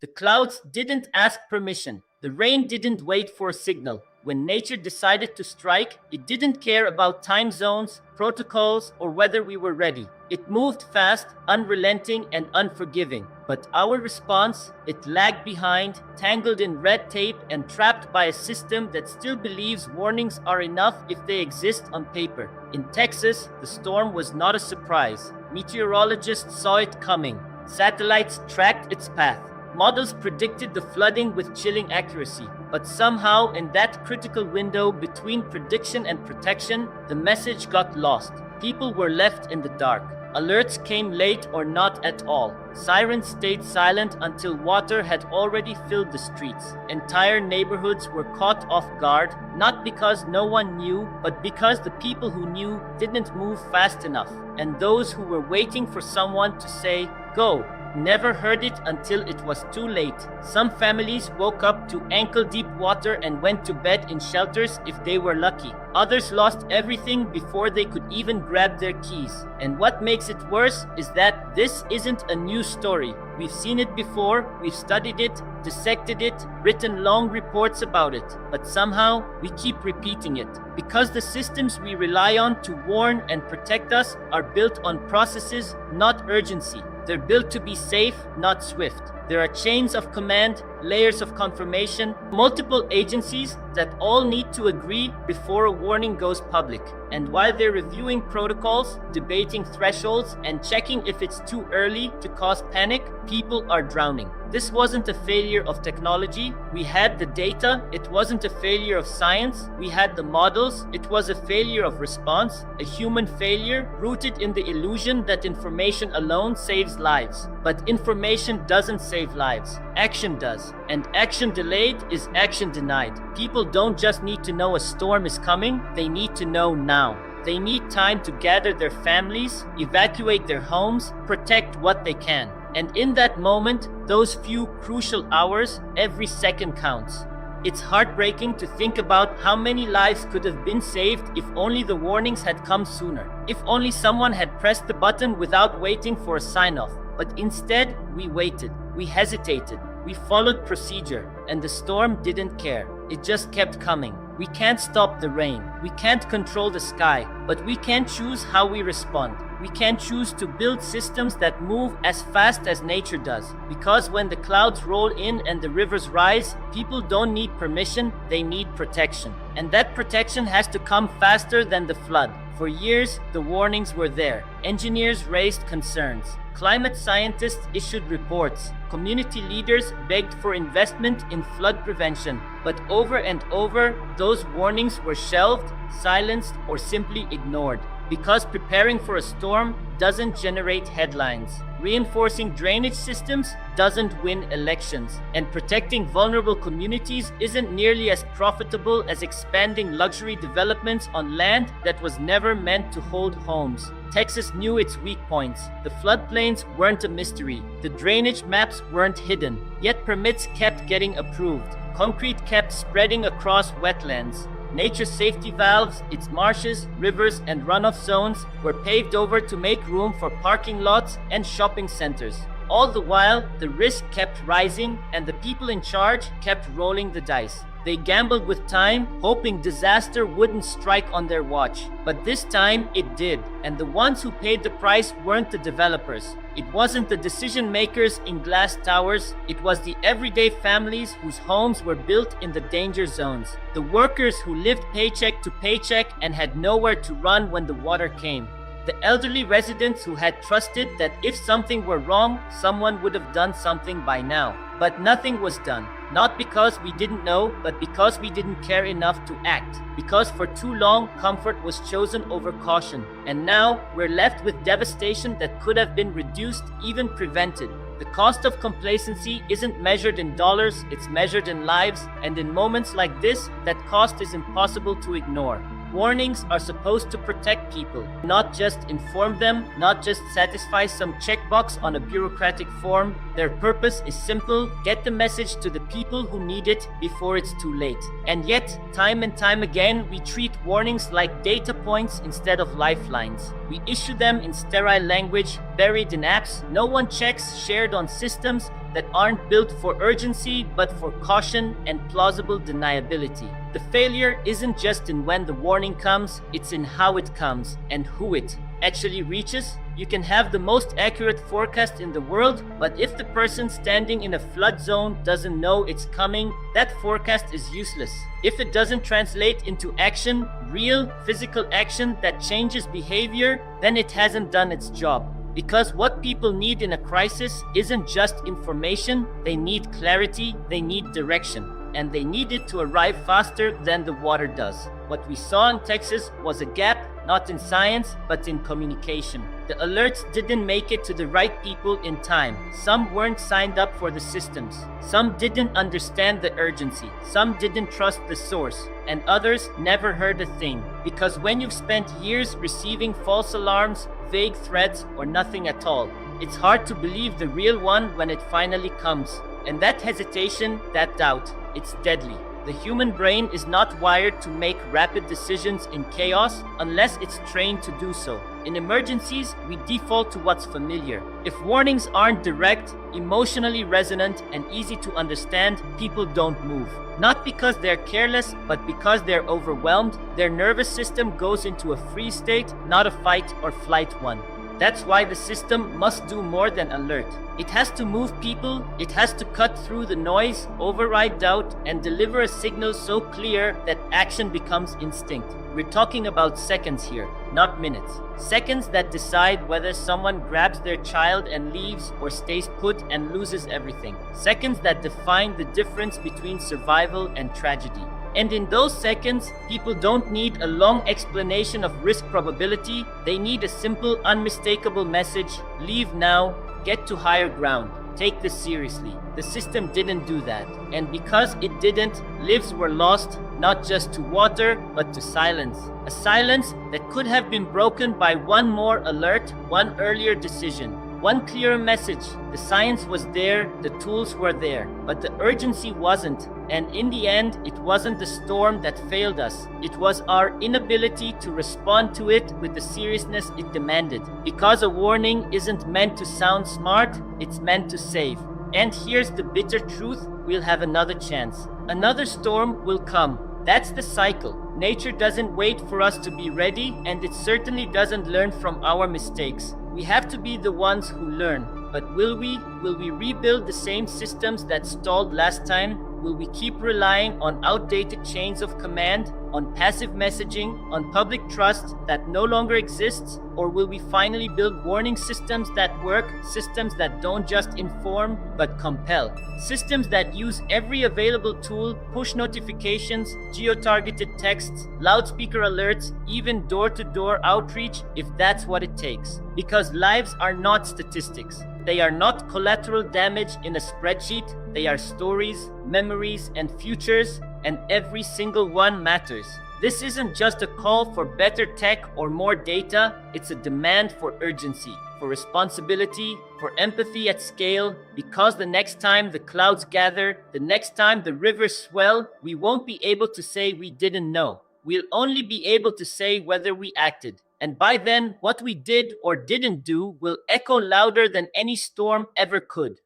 The clouds didn't ask permission. The rain didn't wait for a signal. When nature decided to strike, it didn't care about time zones, protocols, or whether we were ready. It moved fast, unrelenting, and unforgiving. But our response, it lagged behind, tangled in red tape, and trapped by a system that still believes warnings are enough if they exist on paper. In Texas, the storm was not a surprise. Meteorologists saw it coming. Satellites tracked its path. Models predicted the flooding with chilling accuracy, but somehow in that critical window between prediction and protection, the message got lost. People were left in the dark. Alerts came late or not at all. Sirens stayed silent until water had already filled the streets. Entire neighborhoods were caught off guard, not because no one knew, but because the people who knew didn't move fast enough. And those who were waiting for someone to say, "Go," never heard it until it was too late. Some families woke up to ankle-deep water and went to bed in shelters if they were lucky. Others lost everything before they could even grab their keys. And what makes it worse is that this isn't a new story. We've seen it before, we've studied it, dissected it, written long reports about it. But somehow, we keep repeating it. Because the systems we rely on to warn and protect us are built on processes, not urgency. They're built to be safe, not swift. There are chains of command, layers of confirmation, multiple agencies that all need to agree before a warning goes public. And while they're reviewing protocols, debating thresholds, and checking if it's too early to cause panic, people are drowning. This wasn't a failure of technology. We had the data. It wasn't a failure of science. We had the models. It was a failure of response, a human failure rooted in the illusion that information alone saves lives. But information doesn't save lives. Action does. And action delayed is action denied. People don't just need to know a storm is coming, they need to know now. They need time to gather their families, evacuate their homes, protect what they can. And in that moment, those few crucial hours, every second counts. It's heartbreaking to think about how many lives could have been saved if only the warnings had come sooner. If only someone had pressed the button without waiting for a sign-off. But instead, we waited, we hesitated, we followed procedure, and the storm didn't care. It just kept coming. We can't stop the rain. We can't control the sky, but we can choose how we respond. We can choose to build systems that move as fast as nature does. Because when the clouds roll in and the rivers rise, people don't need permission, they need protection. And that protection has to come faster than the flood. For years, the warnings were there. Engineers raised concerns. Climate scientists issued reports. Community leaders begged for investment in flood prevention. But over and over, those warnings were shelved, silenced, or simply ignored. Because preparing for a storm doesn't generate headlines. Reinforcing drainage systems doesn't win elections. And protecting vulnerable communities isn't nearly as profitable as expanding luxury developments on land that was never meant to hold homes. Texas knew its weak points. The floodplains weren't a mystery. The drainage maps weren't hidden. Yet permits kept getting approved. Concrete kept spreading across wetlands. Nature's safety valves, its marshes, rivers, and runoff zones were paved over to make room for parking lots and shopping centers. All the while, the risk kept rising and the people in charge kept rolling the dice. They gambled with time, hoping disaster wouldn't strike on their watch. But this time, it did. And the ones who paid the price weren't the developers. It wasn't the decision makers in glass towers. It was the everyday families whose homes were built in the danger zones. The workers who lived paycheck to paycheck and had nowhere to run when the water came. The elderly residents who had trusted that if something were wrong, someone would have done something by now. But nothing was done. Not because we didn't know, but because we didn't care enough to act. Because for too long, comfort was chosen over caution. And now, we're left with devastation that could have been reduced, even prevented. The cost of complacency isn't measured in dollars, it's measured in lives. And in moments like this, that cost is impossible to ignore. Warnings are supposed to protect people, not just inform them, not just satisfy some checkbox on a bureaucratic form. Their purpose is simple: get the message to the people who need it before it's too late. And yet, time and time again, we treat warnings like data points instead of lifelines. We issue them in sterile language, buried in apps no one checks, shared on systems, that aren't built for urgency but for caution and plausible deniability. The failure isn't just in when the warning comes, it's in how it comes and who it actually reaches. You can have the most accurate forecast in the world, but if the person standing in a flood zone doesn't know it's coming, that forecast is useless. If it doesn't translate into action, real physical action that changes behavior, then it hasn't done its job. Because what people need in a crisis isn't just information, they need clarity, they need direction, and they need it to arrive faster than the water does. What we saw in Texas was a gap, not in science, but in communication. The alerts didn't make it to the right people in time. Some weren't signed up for the systems. Some didn't understand the urgency. Some didn't trust the source. And others never heard a thing. Because when you've spent years receiving false alarms, vague threats, or nothing at all, it's hard to believe the real one when it finally comes. And that hesitation, that doubt, it's deadly. The human brain is not wired to make rapid decisions in chaos unless it's trained to do so. In emergencies, we default to what's familiar. If warnings aren't direct, emotionally resonant, and easy to understand, people don't move. Not because they're careless, but because they're overwhelmed. Their nervous system goes into a freeze state, not a fight or flight one. That's why the system must do more than alert. It has to move people, it has to cut through the noise, override doubt, and deliver a signal so clear that action becomes instinct. We're talking about seconds here, not minutes. Seconds that decide whether someone grabs their child and leaves or stays put and loses everything. Seconds that define the difference between survival and tragedy. And in those seconds, people don't need a long explanation of risk probability. They need a simple, unmistakable message: leave now, get to higher ground, take this seriously. The system didn't do that. And because it didn't, lives were lost, not just to water, but to silence. A silence that could have been broken by one more alert, one earlier decision. One clearer message. The science was there, the tools were there, but the urgency wasn't. And in the end, it wasn't the storm that failed us. It was our inability to respond to it with the seriousness it demanded. Because a warning isn't meant to sound smart, it's meant to save. And here's the bitter truth: we'll have another chance. Another storm will come. That's the cycle. Nature doesn't wait for us to be ready, and it certainly doesn't learn from our mistakes. We have to be the ones who learn. But will we? Will we rebuild the same systems that stalled last time? Will we keep relying on outdated chains of command, on passive messaging, on public trust that no longer exists? Or will we finally build warning systems that work, systems that don't just inform, but compel? Systems that use every available tool, push notifications, geo-targeted texts, loudspeaker alerts, even door-to-door outreach, if that's what it takes. Because lives are not statistics. They are not collateral damage in a spreadsheet. They are stories, memories, and futures, and every single one matters. This isn't just a call for better tech or more data. It's a demand for urgency, for responsibility, for empathy at scale, because the next time the clouds gather, the next time the rivers swell, we won't be able to say we didn't know. We'll only be able to say whether we acted. And by then, what we did or didn't do will echo louder than any storm ever could.